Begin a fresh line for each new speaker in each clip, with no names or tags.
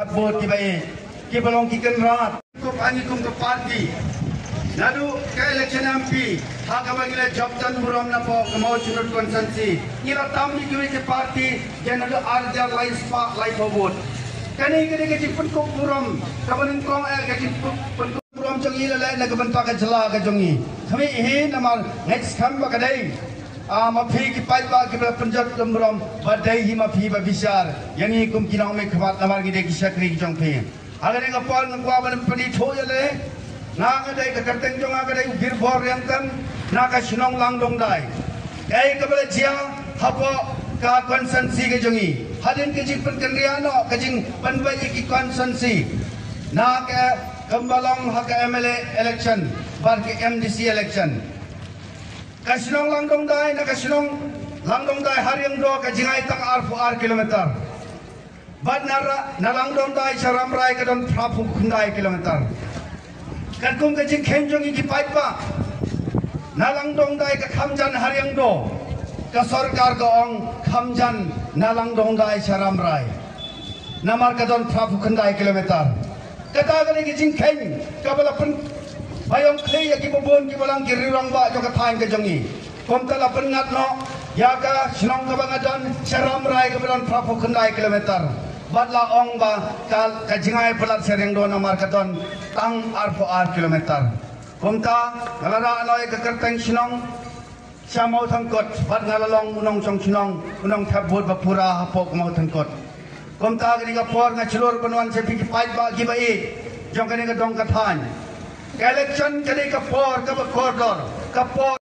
Bot ki bae ki balong ki kenrat ko pani kum ke parti lalu ke election MP ha ka bangila jobtan muram na po mau chunut konsensi ira tamni ki ke parti janadu arja lai spa lai bot kani ke jipun ko muram kabanin kong ke jipun muram jongi la na kaban pa ka jala ka jongi kami he namar next kam ba kadai mafi ki pai ba ki penjat muram badai hi mafi ba bisar yang ni kum kinang me khabat namar ki de ki sakri ki jong pe agar nga pon ngwa ban pani thoya le na ga dai ka karteng jong ga dai bir bor yang tan na ka sinong lang dong dai ai ka bala jia hapo ka konsensi ke jongi hadin ke jing penkendriano ke jing panbai ki konsensi na ka kambalong ha ka MLA election bar ke MDC election kasinong langdong dai na kasinong langdong dai hariang do ka jingai tang ar kilometer bad nara na langdong dai saram rai ka don prapu khundai kilometer kan kum ka jing khenjong ki pai pa na langdong dai ka khamjan hariang do ka sarkar ka ong khamjan na langdong dai saram rai namar ka don prapu khundai kilometer kata ka ki jing khen ka bala pun bayong klei ya ki bobon ki balang ki rirang ba jo ka thain ka jongi kom tala pengat no ya ka sinong ka bangadan saram rai ka balan prapu khandai kilometer badla ong ba ka jingai pelat sereng do namar ka don tang ar kilometer kom ta ngalara anoi ka kerteng sinong samau thangkot bad ngalalong unong chong sinong unong thabot ba pura hapok mau thangkot kom ta gri ka por nga chilor banwan se pi pai ba ki ba e jong ka ni ka dong ka thain election kali ka por ka koridor ka por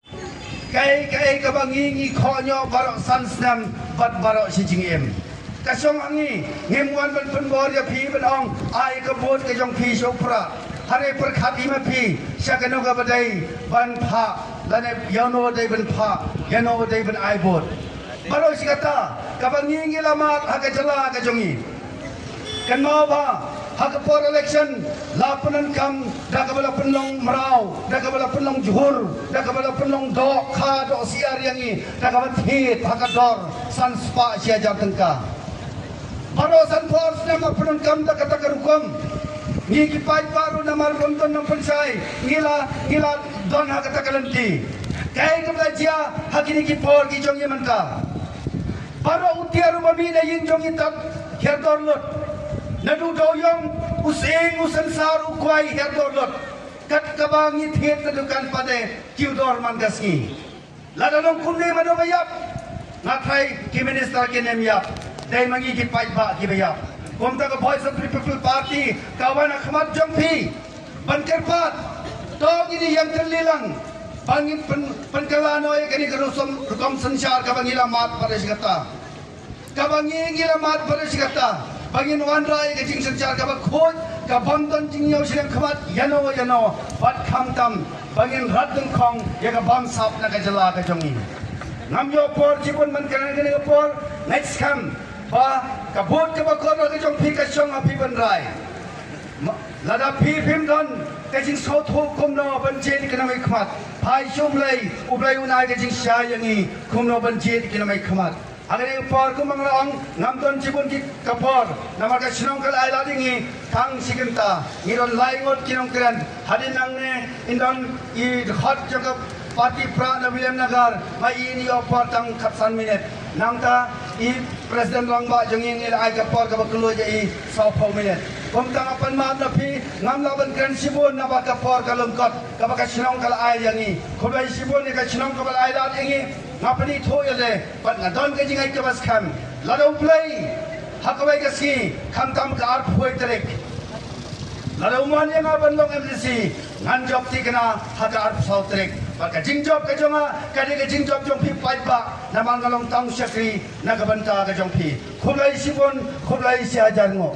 kai ka bangi khonyo barok sansnam bat barok si jingem ka song angi ngemwan ban pun bor ya phi ban ong ai ka bot ka jong phi sopra hare per khati ma phi sakano ka badai ban pha lane yano dai ban pha yano dai ban ai bot barok si kata ka bangi ngilama ha ka jala ka jongi kan mau ba Hakapor election lapanan kam dakabala penlong merau dakabala penlong juhur dakabala penlong do kha do siar yangi dakabala thit hakador san spa sia jar tengka aro san force nama penlong kam dakata karukum ni ki pai baru namar konton nam pensai ngila don hakata kalanti kai kabla jia hakini ki por ki jongi manta baro utiaru babi na yin jongi tak herdor lot nadu doyong using usansar ukwai herdorlot kat kabangi thiet nadukan pade kiudor mangasngi ladalong kunne mano bayap nathai ki minister ke nemyap dai mangi ki paiba ki bayap komta ka voice of the people party kawan akhmat jongpi bankerpat to ini yang terlilang bangin penkalano ya kani kerusum rukom sensar kabangi lamat pada sigata kabangi ngilamat pada sigata bangin wandrai ke jing sencar ka khoj ka bonton jing yo silang khabat yano bat kham tam bangin radung khong ya ka bam sap na ka jala ka jongi ngam yo por jibon man kana ka por next kam ba ka bot ka ko ka jong phi ka chong a phi ban rai lada phi phim don ka jing so tho kum no ban je ni kana mai khmat phai chum lei ublai unai ka jing sha yangi kum no ban je ni kana mai khmat agar por ko mangrang ngamton jibon ki kapor namar ka sinong kal ai ladingi thang sigenta ngiron laingot kinong kran hadin nangne indon I hot jaga parti pra na William Nagar mai ini opor tang khatsan minute nangta I president langba jongin il ai kapor ka baklo je I 20 minute kom tang apan ma na phi ngam laban kran sibon na ba kapor ka lomkot ka ba ka sinong kal ai yangi khobai sibon ni ka sinong ka ai ladingi ngapani thoyale pat ngadon ke jingai ke bas kham ladau play hakawai ka si kham tam ka ar phoi trek ladau man yang aban long MDC ngan job ti kana haka ar phau trek pat ka jing job ka jonga ka de ka jing job jong phi pai ba namang ngalong tang sakri na ka banta ka jong phi khulai sibon khulai si ajar ngo